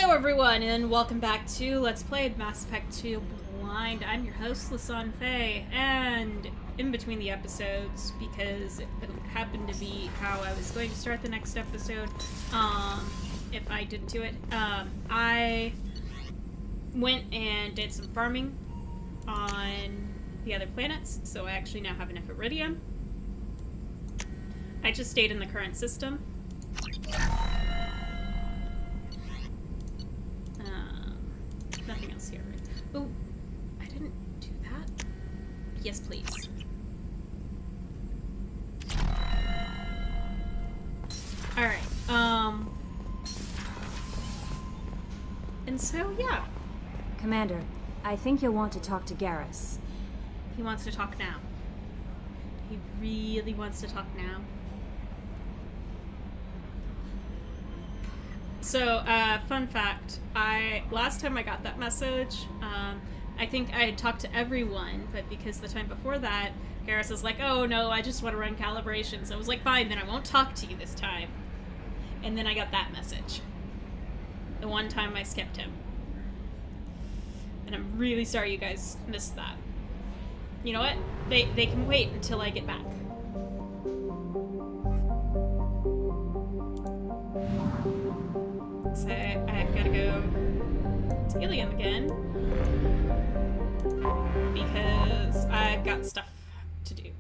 Hello everyone, and welcome back to Let's Play Mass Effect 2 Blind. I'm your host, Lasan Faye, and in between the episodes, because it happened to be how I was going to start the next episode, if I didn't do it, I went and did some farming on the other planets, so I actually now have enough iridium. I just stayed in the current system. Nothing else here, right? Oh, I didn't do that. Yes, please. Alright, and so, yeah. Commander, I think you'll want to talk to Garrus. He wants to talk now. He really wants to talk now. So, fun fact, last time I got that message, I think I had talked to everyone, but because the time before that, Garrus was like, oh no, I just want to run calibrations. I was like, fine, then I won't talk to you this time. And then I got that message. The one time I skipped him. And I'm really sorry you guys missed that. You know what? They can wait until I get back. So I've got to go to Ilium again because I've got stuff to do.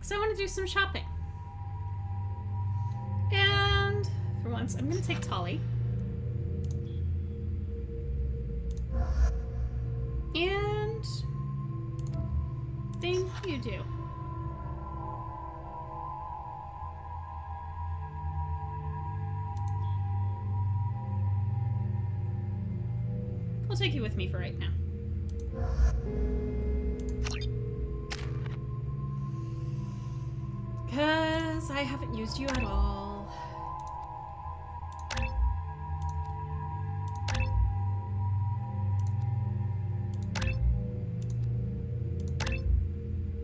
So I want to do some shopping. And for once, I'm going to take Tali. And thing you do. I'll take you with me for right now. Because I haven't used you at all.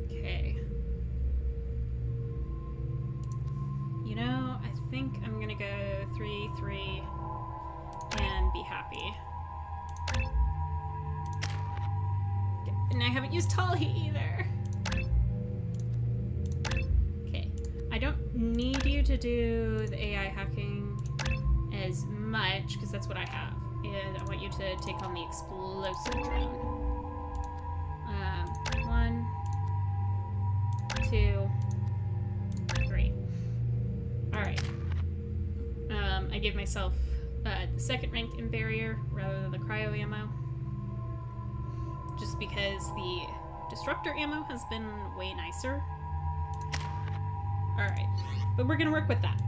Okay. You know, I think I'm gonna go 3-3 and be happy. And I haven't used Tali either. I don't need you to do the AI hacking as much, because that's what I have. And I want you to take on the explosive drone. 1, 2, 3. Alright. I gave myself the second rank in barrier rather than the cryo ammo. Just because the disruptor ammo has been way nicer. Alright, but we're gonna work with that.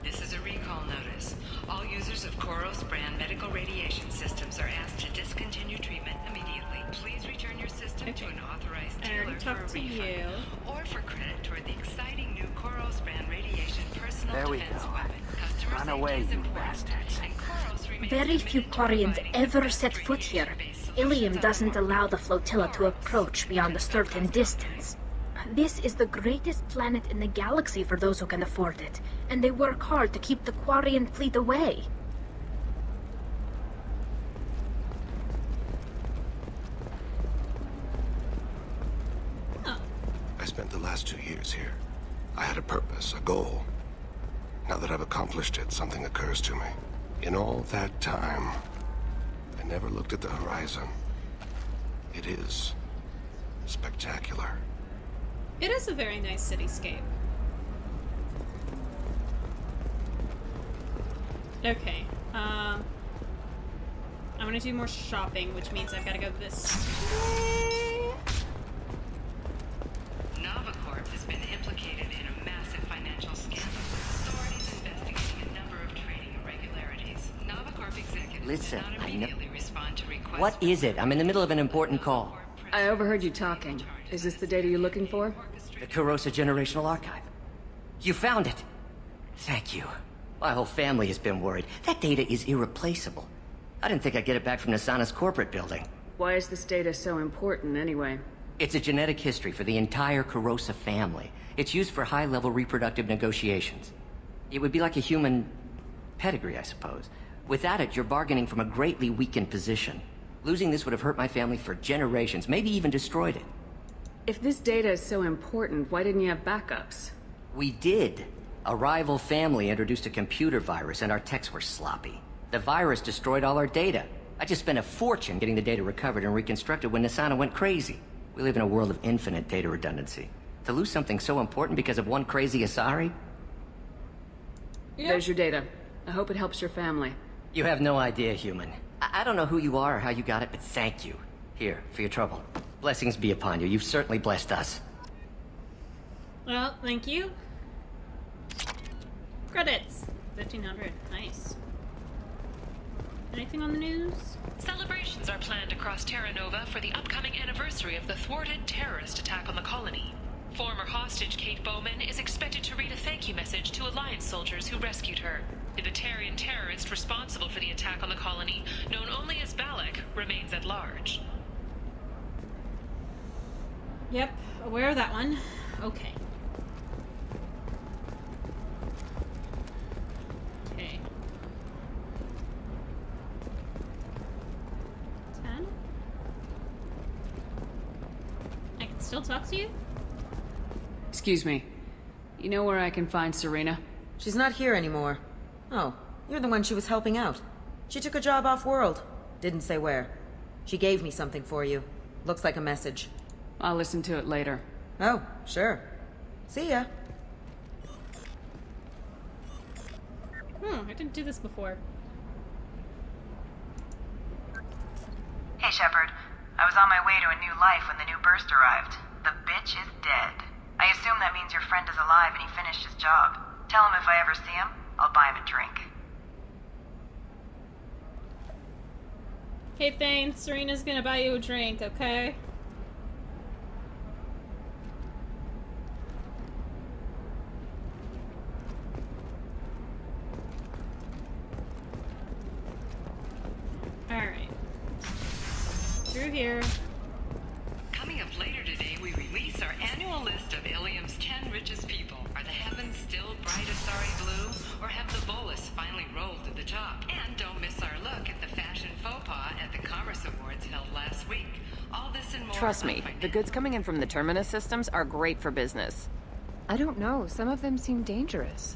This is a recall notice. All users of Koros brand medical radiation systems are asked to discontinue treatment immediately. Please return your system to an authorized dealer for a refund or for credit toward the exciting new Koros brand radiation personal defense weapon. Run away, you bastards. Very few Quarians ever set foot here. Ilium doesn't allow the flotilla to approach beyond a certain distance. This is the greatest planet in the galaxy for those who can afford it, and they work hard to keep the Quarian fleet away. Oh. I spent the last 2 years here. I had a purpose, a goal. Now that I've accomplished it, something occurs to me. In all that time, I never looked at the horizon. It is spectacular. It is a very nice cityscape. Okay, I'm gonna do more shopping, which means I've gotta go this way. Novacorp has been implicated in a massive financial scandal. Authorities investigating a number of trading irregularities. Novacorp executives Listen, did not I know. immediately respond want to request... What is it? I'm in the middle of an important call. I overheard you talking. Is this the data you're looking for? The Kurosa Generational Archive. You found it! Thank you. My whole family has been worried. That data is irreplaceable. I didn't think I'd get it back from Nasana's corporate building. Why is this data so important, anyway? It's a genetic history for the entire Kurosa family. It's used for high-level reproductive negotiations. It would be like a human pedigree, I suppose. Without it, you're bargaining from a greatly weakened position. Losing this would have hurt my family for generations, maybe even destroyed it. If this data is so important, why didn't you have backups? We did. A rival family introduced a computer virus and our techs were sloppy. The virus destroyed all our data. I just spent a fortune getting the data recovered and reconstructed when Nasana went crazy. We live in a world of infinite data redundancy. To lose something so important because of one crazy Asari? Yep. There's your data. I hope it helps your family. You have no idea, human. I don't know who you are or how you got it, but thank you. Here, for your trouble. Blessings be upon you. You've certainly blessed us. Well, thank you. Credits. 1500. Nice. Anything on the news? Celebrations are planned across Terra Nova for the upcoming anniversary of the thwarted terrorist attack on the colony. Former hostage Kate Bowman is expected to read a thank you message to Alliance soldiers who rescued her. The Batarian terrorist responsible for the attack on the colony, known only as Balak, remains at large. Yep, aware of that one. Okay. Okay. 10? I can still talk to you? Excuse me. You know where I can find Serena? She's not here anymore. Oh, you're the one she was helping out. She took a job off-world. Didn't say where. She gave me something for you. Looks like a message. I'll listen to it later. Oh, sure. See ya. I didn't do this before. Hey, Shepard. I was on my way to a new life when the new burst arrived. The bitch is dead. I assume that means your friend is alive and he finished his job. Tell him if I ever see him, I'll buy him a drink. Hey, Thane, Serena's gonna buy you a drink, okay? Alright. Through here. Coming up later today, we release our annual list of Ilium's 10 richest people. Are the heavens still bright Asari blue, or have the bolus finally rolled to the top? And don't miss our look at the fashion faux pas at the Commerce Awards held last week. All this and more. Trust me, the goods coming in from the Terminus systems are great for business. I don't know, some of them seem dangerous.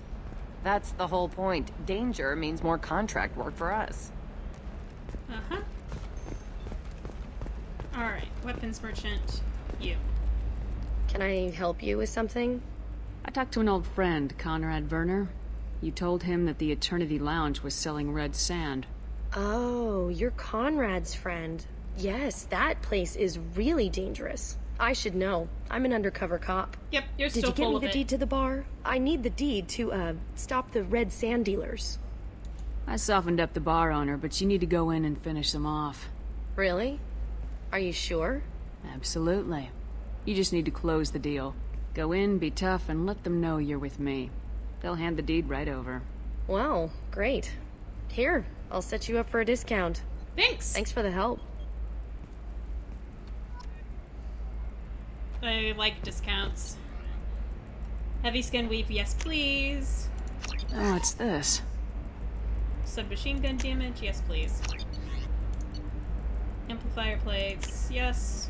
That's the whole point. Danger means more contract work for us. Uh-huh. Alright, weapons merchant, you. Can I help you with something? I talked to an old friend, Conrad Werner. You told him that the Eternity Lounge was selling red sand. Oh, you're Conrad's friend. Yes, that place is really dangerous. I should know. I'm an undercover cop. Yep, you're Did still you get full me of the it. deed to the bar? I need the deed to, stop the red sand dealers. I softened up the bar owner, but you need to go in and finish them off. Really? Are you sure? Absolutely. You just need to close the deal. Go in, be tough, and let them know you're with me. They'll hand the deed right over. Wow, great. Here, I'll set you up for a discount. Thanks! Thanks for the help. I like discounts. Heavy skin weave, yes please. Oh, what's this? Submachine gun damage, yes please. Amplifier plates, yes.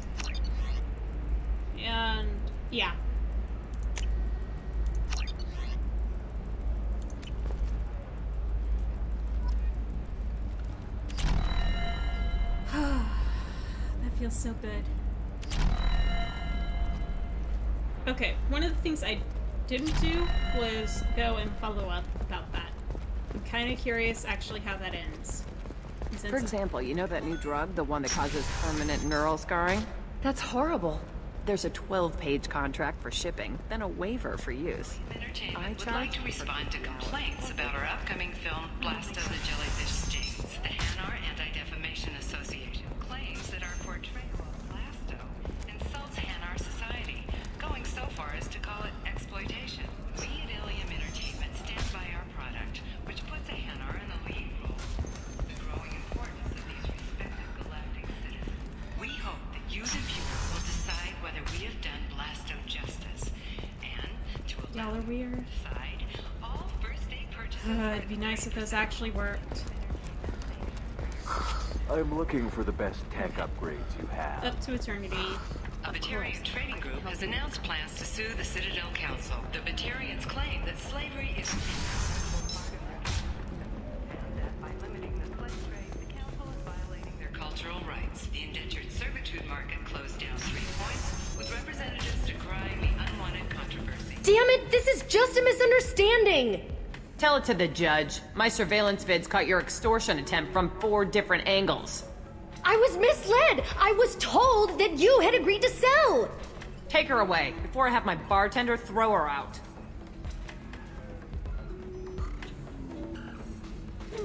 And yeah. That feels so good. Okay, one of the things I didn't do was go and follow up about that. I'm kind of curious actually how that ends. For example, you know that new drug, the one that causes permanent neural scarring? That's horrible. There's a 12-page contract for shipping, then a waiver for use. I Would like to respond to complaints about our upcoming film, Blast of the Jellyfish Stings. The Hanar Anti-Defamation Association claims that our portrayal of Blasto insults Hanar society, going so far as to call it exploitation. We at Ilium Entertainment stand by our product, which puts a Hanar in the lead role. The growing importance of these respective galactic citizens. We hope that you, the viewer, will decide whether we have done Blasto justice. And to Y'all are weird. decide, all first-day purchases... It'd be nice if those actually worked. I'm looking for the best tech upgrades you have. Up to eternity. A Batarian trading group has announced plans to sue the Citadel Council. The Batarians claim that slavery is an inevitable part of their and that by limiting the slave trade, the council is violating their cultural rights. The indentured servitude market closed down 3 points, with representatives decrying the unwanted controversy. Damn it, this is just a misunderstanding! Tell it to the judge. My surveillance vids caught your extortion attempt from 4 different angles. I was misled! I was told that you had agreed to sell! Take her away, before I have my bartender throw her out.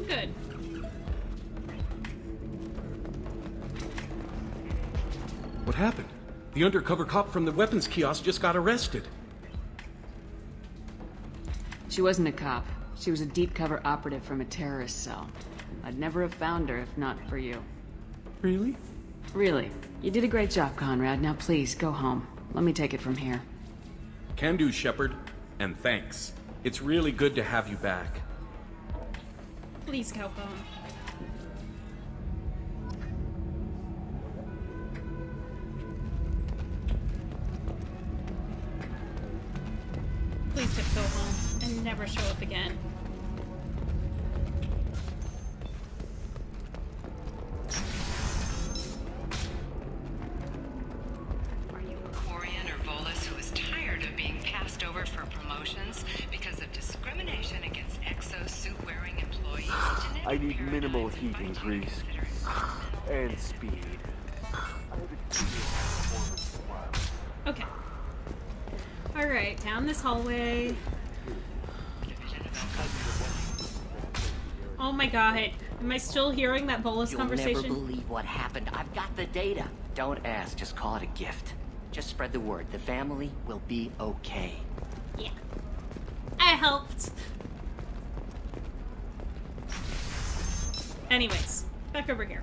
Good. What happened? The undercover cop from the weapons kiosk just got arrested. She wasn't a cop. She was a deep cover operative from a terrorist cell. I'd never have found her if not for you. Really? Really. You did a great job, Conrad. Now please, go home. Let me take it from here. Can do, Shepard. And thanks. It's really good to have you back. Please go home. Please just go home and never show up again. Are you a Quarian or Volus who is tired of being passed over for promotions because of discrimination against exo suit-wearing employees? I need minimal heating grease and speed. Okay. Alright, down this hallway. Oh my god. Am I still hearing that Volus conversation? You'll never believe what happened. I've got the data. Don't ask, just call it a gift. Just spread the word. The family will be okay. Yeah. I helped. Anyways, back over here.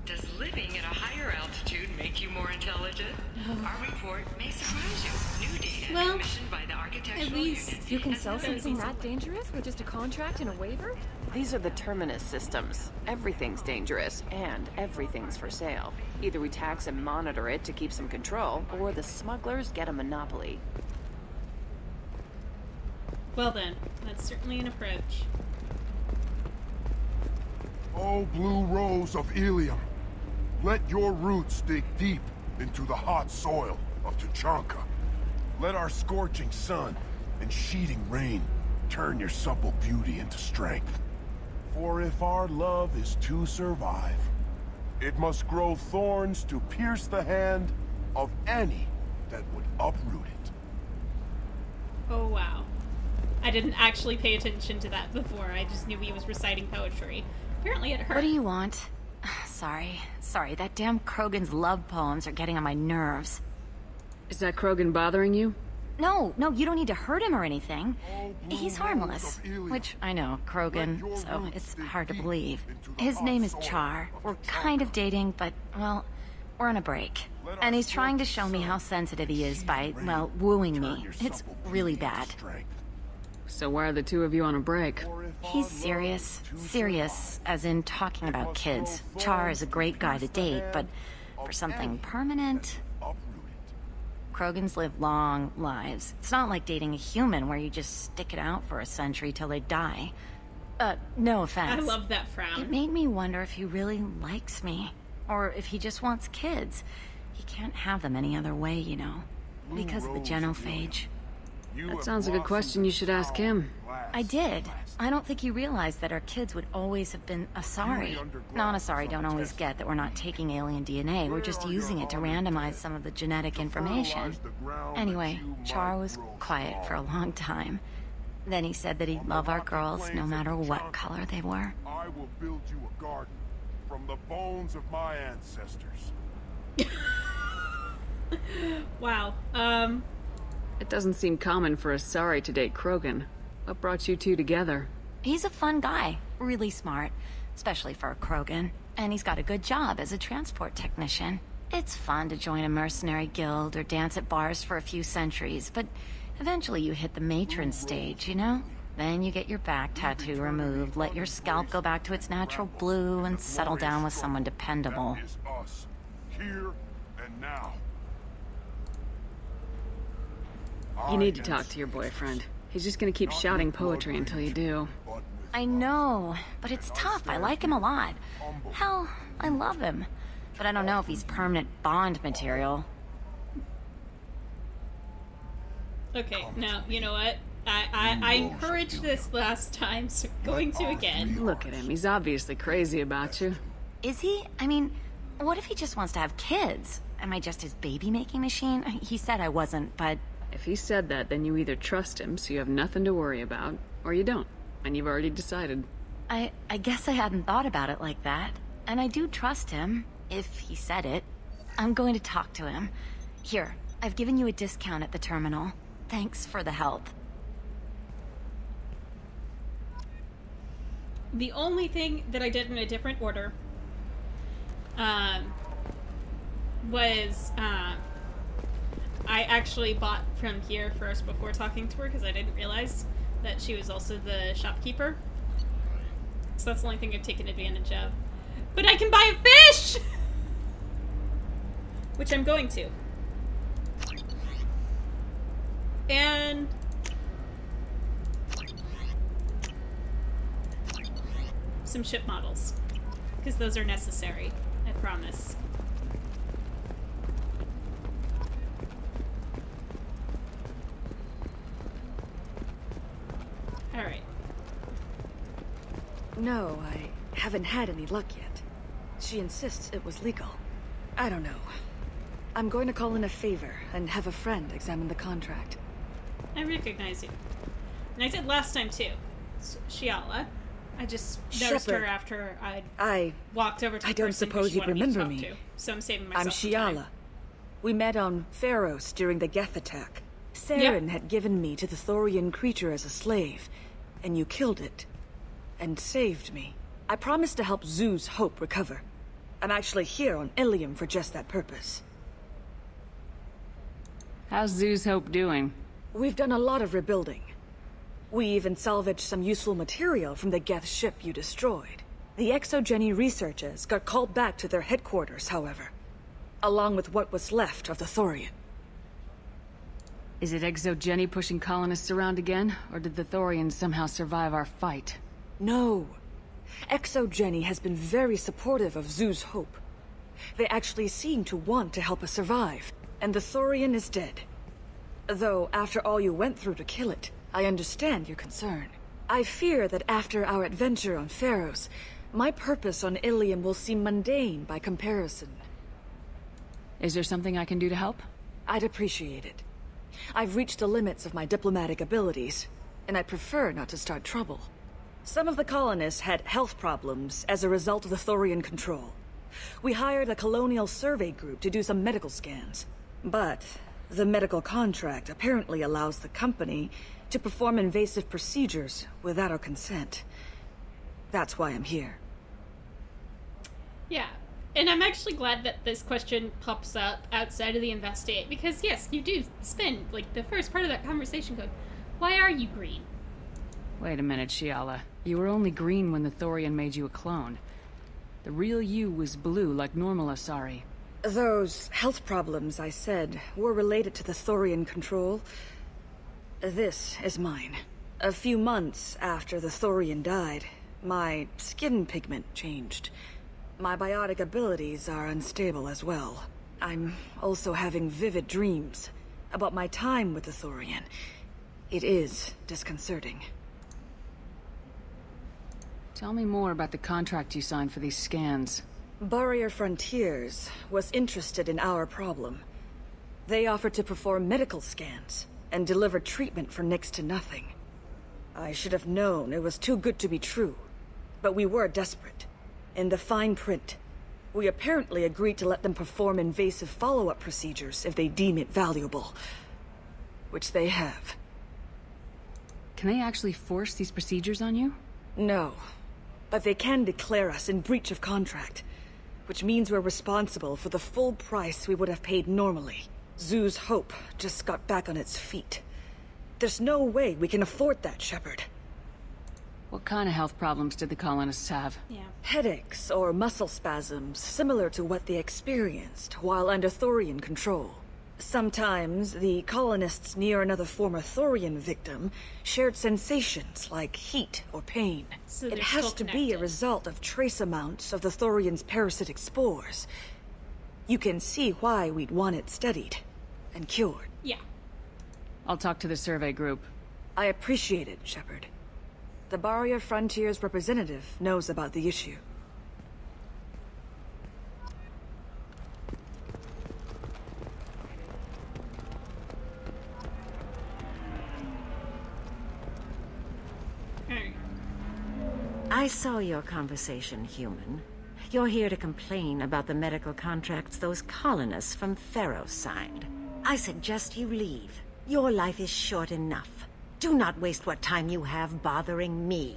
Does living at a higher altitude make you more intelligent? Our report may surprise you. New data commissioned by the architectural at least unit. You can sell something that dangerous with just a contract and a waiver? These are the Terminus systems. Everything's dangerous, and everything's for sale. Either we tax and monitor it to keep some control, or the smugglers get a monopoly. Well then, that's certainly an approach. Oh, blue rose of Ilium, let your roots dig deep into the hot soil of Tuchanka. Let our scorching sun and sheeting rain turn your supple beauty into strength. For if our love is to survive, it must grow thorns to pierce the hand of any that would uproot it. Oh wow. I didn't actually pay attention to that before. I just knew he was reciting poetry. Apparently it hurt. What do you want? Sorry, that damn Krogan's love poems are getting on my nerves. Is that Krogan bothering you? No, you don't need to hurt him or anything. He's harmless. Which, I know, Krogan, so it's hard to believe. His name is Char. We're kind of dating, but, well, we're on a break. And he's trying to show me how sensitive he is by, well, wooing me. It's really bad. So why are the two of you on a break? He's serious. Serious, as in talking about kids. Char is a great guy to date, but for something permanent... Krogans live long lives. It's not like dating a human where you just stick it out for a century till they die. No offense. I love that frown. It made me wonder if he really likes me. Or if he just wants kids. He can't have them any other way, you know. Because of the genophage. That sounds like a question you should ask him. I did. I don't think you realized that our kids would always have been Asari. Non-Asari don't always get that we're not taking alien DNA, we're just using it to randomize some of the genetic information. Anyway, Char was quiet for a long time. Then he said that he'd love our girls no matter what color they were. I will build you a garden from the bones of my ancestors. Wow. It doesn't seem common for Asari to date Krogan. What brought you two together? He's a fun guy, really smart, especially for a Krogan. And he's got a good job as a transport technician. It's fun to join a mercenary guild or dance at bars for a few centuries, but eventually you hit the matron stage, you know? Then you get your back tattoo removed, let your scalp go back to its natural blue, and settle down with someone dependable. That is us, here and now. You need to talk to your boyfriend. He's just gonna keep shouting poetry until you do. I know, but it's tough. I like him a lot. Hell, I love him. But I don't know if he's permanent Bond material. Okay, now, you know what? I encouraged this last time, so going to again. Look at him. He's obviously crazy about you. Is he? I mean, what if he just wants to have kids? Am I just his baby-making machine? He said I wasn't, but... If he said that, then you either trust him, so you have nothing to worry about, or you don't, and you've already decided. I guess I hadn't thought about it like that. And I do trust him, if he said it. I'm going to talk to him. Here, I've given you a discount at the terminal. Thanks for the help. The only thing that I did in a different order was I actually bought from here first before talking to her because I didn't realize that she was also the shopkeeper. So that's the only thing I've taken advantage of. But I can buy a fish! Which I'm going to. And... some ship models. Because those are necessary, I promise. Alright. No, I haven't had any luck yet. She insists it was legal. I don't know. I'm going to call in a favor and have a friend examine the contract. I recognize you. And I did last time too. Shiala. I just noticed her after I walked over to the I don't person suppose she you'd wanted me to remember talk me. to. So I'm saving myself I'm some Shiala. time. We met on Pharos during the Geth attack. Saren had given me to the Thorian creature as a slave, and you killed it. And saved me. I promised to help Zoo's Hope recover. I'm actually here on Ilium for just that purpose. How's Zoo's Hope doing? We've done a lot of rebuilding. We even salvaged some useful material from the Geth ship you destroyed. The Exogeny researchers got called back to their headquarters, however. Along with what was left of the Thorian. Is it Exogeny pushing colonists around again, or did the Thorians somehow survive our fight? No. Exogeny has been very supportive of Zoo's Hope. They actually seem to want to help us survive, and the Thorian is dead. Though, after all you went through to kill it, I understand your concern. I fear that after our adventure on Pharos, my purpose on Ilium will seem mundane by comparison. Is there something I can do to help? I'd appreciate it. I've reached the limits of my diplomatic abilities, and I prefer not to start trouble. Some of the colonists had health problems as a result of the Thorian control. We hired a colonial survey group to do some medical scans. But the medical contract apparently allows the company to perform invasive procedures without our consent. That's why I'm here. Yeah. And I'm actually glad that this question pops up outside of the investigate, because yes, you do spend, like, the first part of that conversation going, why are you green? Wait a minute, Shiala. You were only green when the Thorian made you a clone. The real you was blue, like normal Asari. Those health problems I said were related to the Thorian control. This is mine. A few months after the Thorian died, my skin pigment changed. My biotic abilities are unstable as well. I'm also having vivid dreams about my time with the Thorian. It is disconcerting. Tell me more about the contract you signed for these scans. BioWare Frontiers was interested in our problem. They offered to perform medical scans and deliver treatment for next to nothing. I should have known it was too good to be true, but we were desperate. In the fine print, we apparently agreed to let them perform invasive follow-up procedures if they deem it valuable. Which they have. Can they actually force these procedures on you? No, but they can declare us in breach of contract, which means we're responsible for the full price we would have paid normally. Zoo's Hope just got back on its feet. There's no way we can afford that, Shepard. What kind of health problems did the colonists have? Yeah. Headaches or muscle spasms, similar to what they experienced while under Thorian control. Sometimes, the colonists near another former Thorian victim shared sensations like heat or pain. So it they're has still to be a result of trace amounts of the Thorian's parasitic spores. You can see why we'd want it studied and cured. Yeah. I'll talk to the survey group. I appreciate it, Shepard. The BioWare Frontiers representative knows about the issue. I saw your conversation, human. You're here to complain about the medical contracts those colonists from Theros signed. I suggest you leave. Your life is short enough. Do not waste what time you have bothering me.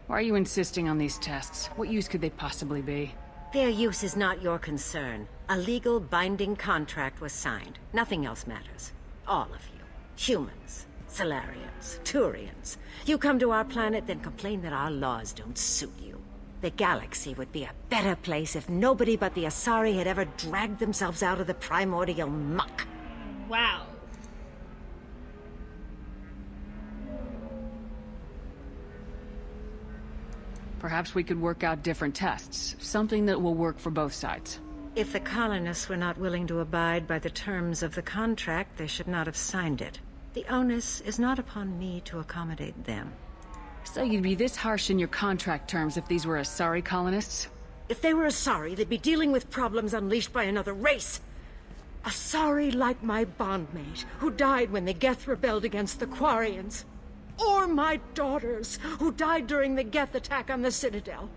Why are you insisting on these tests? What use could they possibly be? Their use is not your concern. A legal binding contract was signed. Nothing else matters. All of you. Humans. Solarians. Turians. You come to our planet, then complain that our laws don't suit you. The galaxy would be a better place if nobody but the Asari had ever dragged themselves out of the primordial muck. Wow. Perhaps we could work out different tests. Something that will work for both sides. If the colonists were not willing to abide by the terms of the contract, they should not have signed it. The onus is not upon me to accommodate them. So you'd be this harsh in your contract terms if these were Asari colonists? If they were Asari, they'd be dealing with problems unleashed by another race. Asari like my bondmate, who died when the Geth rebelled against the Quarians. Or my daughters, who died during the Geth attack on the Citadel.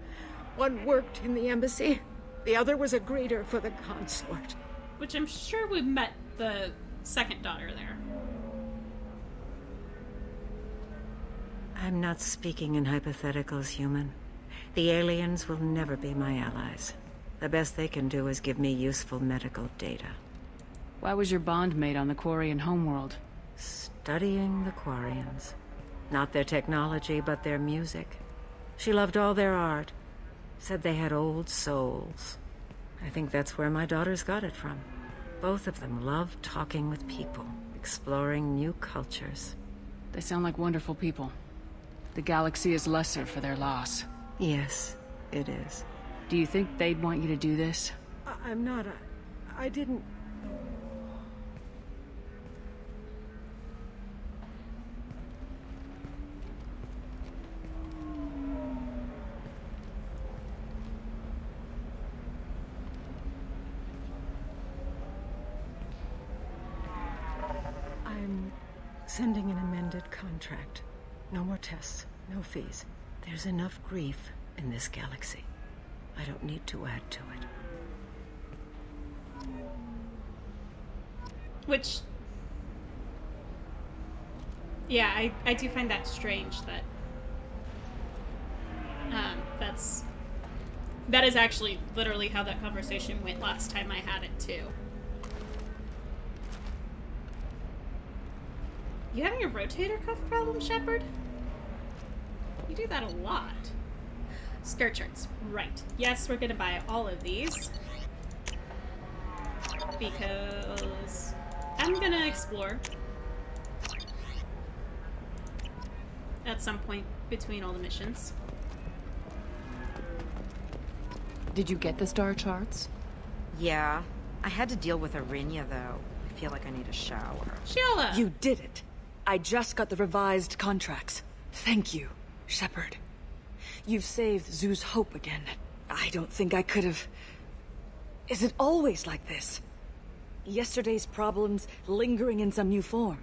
One worked in the embassy, the other was a greeter for the consort. Which I'm sure we met the second daughter there. I'm not speaking in hypotheticals, human. The aliens will never be my allies. The best they can do is give me useful medical data. Why was your bondmate on the Quarian homeworld? Studying the Quarians. Not their technology, but their music. She loved all their art. Said they had old souls. I think that's where my daughters got it from. Both of them loved talking with people, exploring new cultures. They sound like wonderful people. The galaxy is lesser for their loss. Yes, it is. Do you think they'd want you to do this? I'm not I didn't... I'm sending an amended contract. No more tests, no fees. There's enough grief in this galaxy. I don't need to add to it. Which... yeah, I do find that strange that... that is actually literally how that conversation went last time I had it, too. You having a rotator cuff problem, Shepard? You do that a lot. Skirt charts. Right. Yes, we're gonna buy all of these. Because I'm gonna explore. At some point between all the missions. Did you get the star charts? Yeah. I had to deal with Arinya, though. I feel like I need a shower. Sheila! You did it. I just got the revised contracts. Thank you, Shepard. You've saved Zoo's hope again. I don't think I could have... Is it always like this? Yesterday's problems lingering in some new form.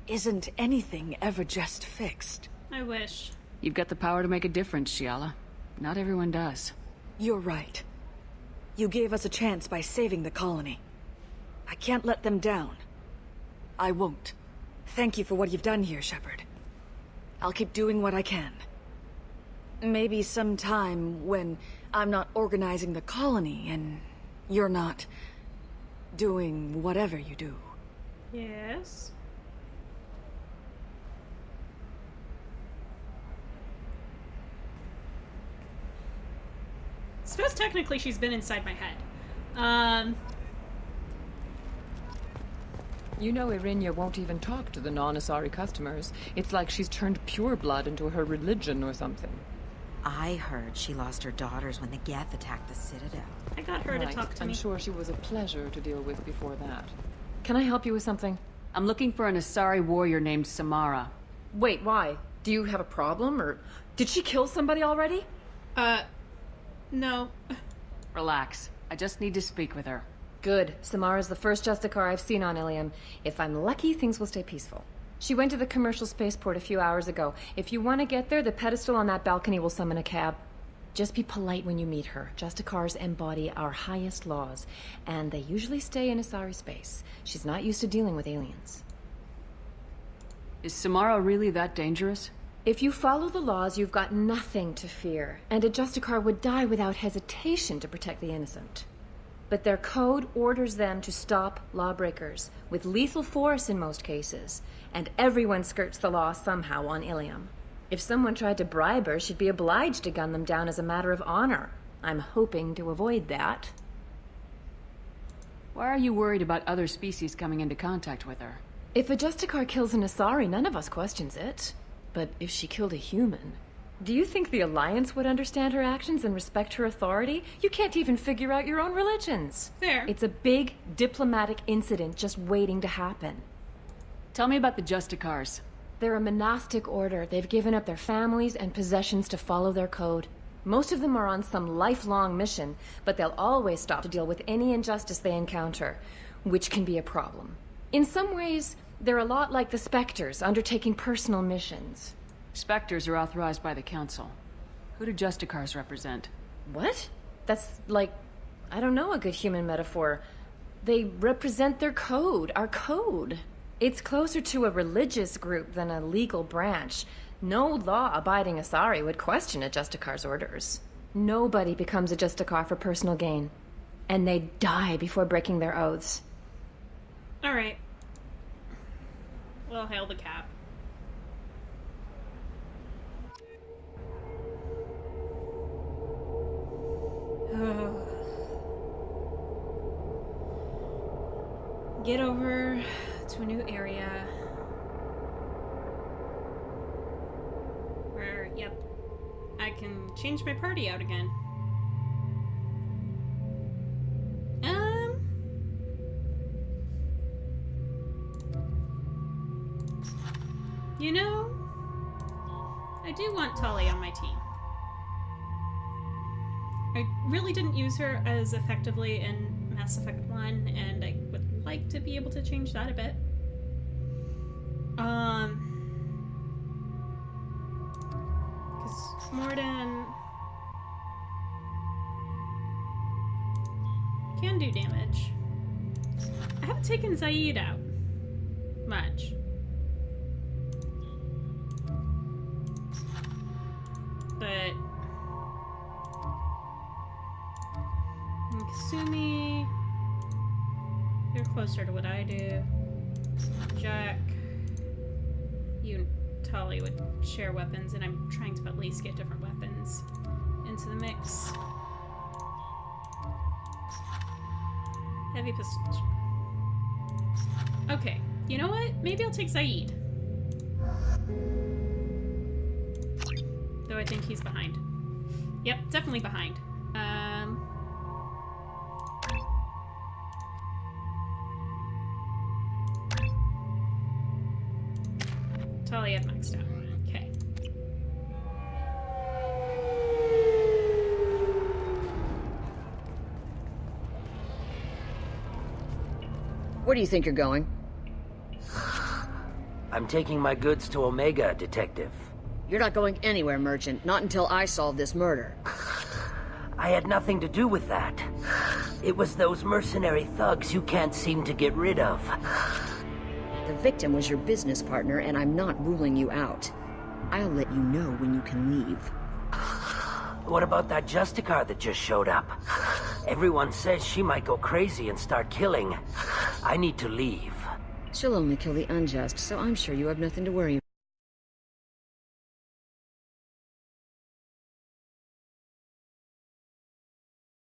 Isn't anything ever just fixed? I wish. You've got the power to make a difference, Shiala. Not everyone does. You're right. You gave us a chance by saving the colony. I can't let them down. I won't. Thank you for what you've done here, Shepard. I'll keep doing what I can. Maybe sometime when I'm not organizing the colony and you're not doing whatever you do. Yes. I suppose technically she's been inside my head. You know Irinia won't even talk to the non-Asari customers. It's like she's turned pureblood into her religion or something. I heard she lost her daughters when the Geth attacked the Citadel. I got her to talk to me. I'm sure she was a pleasure to deal with before that. Can I help you with something? I'm looking for an Asari warrior named Samara. Wait, why? Do you have a problem, or did she kill somebody already? No. Relax. I just need to speak with her. Good. Samara's the first Justicar I've seen on Ilium. If I'm lucky, things will stay peaceful. She went to the commercial spaceport a few hours ago. If you want to get there, the pedestal on that balcony will summon a cab. Just be polite when you meet her. Justicars embody our highest laws, and they usually stay in Asari space. She's not used to dealing with aliens. Is Samara really that dangerous? If you follow the laws, you've got nothing to fear, and a Justicar would die without hesitation to protect the innocent. But their code orders them to stop lawbreakers, with lethal force in most cases, and everyone skirts the law somehow on Ilium. If someone tried to bribe her, she'd be obliged to gun them down as a matter of honor. I'm hoping to avoid that. Why are you worried about other species coming into contact with her? If a Justicar kills an Asari, none of us questions it. But if she killed a human... Do you think the Alliance would understand her actions and respect her authority? You can't even figure out your own religions. Fair. It's a big diplomatic incident just waiting to happen. Tell me about the Justicars. They're a monastic order. They've given up their families and possessions to follow their code. Most of them are on some lifelong mission, but they'll always stop to deal with any injustice they encounter, which can be a problem. In some ways, they're a lot like the Spectres, undertaking personal missions. Spectres are authorized by the Council. Who do Justicars represent? What? That's like, I don't know a good human metaphor. They represent their code, our code. It's closer to a religious group than a legal branch. No law-abiding Asari would question a Justicar's orders. Nobody becomes a Justicar for personal gain. And they die before breaking their oaths. Alright. We'll hail the cab. Get over to a new area where, yep, I can change my party out again. You know, I do want Tali on my team. I really didn't use her as effectively in Mass Effect 1, and I would like to be able to change that a bit. Because Mordin can do damage. I haven't taken Zaid out much. But Kasumi, you're closer to what I do. Jack, you and Tali would share weapons, and I'm trying to at least get different weapons into the mix. Heavy pistol. Okay, you know what? Maybe I'll take Zaid. Though I think he's behind. Yep, definitely behind. Tali had maxed out. Okay. Where do you think you're going? I'm taking my goods to Omega, Detective. You're not going anywhere, Merchant. Not until I solve this murder. I had nothing to do with that. It was those mercenary thugs you can't seem to get rid of. The victim was your business partner, and I'm not ruling you out. I'll let you know when you can leave. What about that Justicar that just showed up? Everyone says she might go crazy and start killing. I need to leave. She'll only kill the unjust, so I'm sure you have nothing to worry about.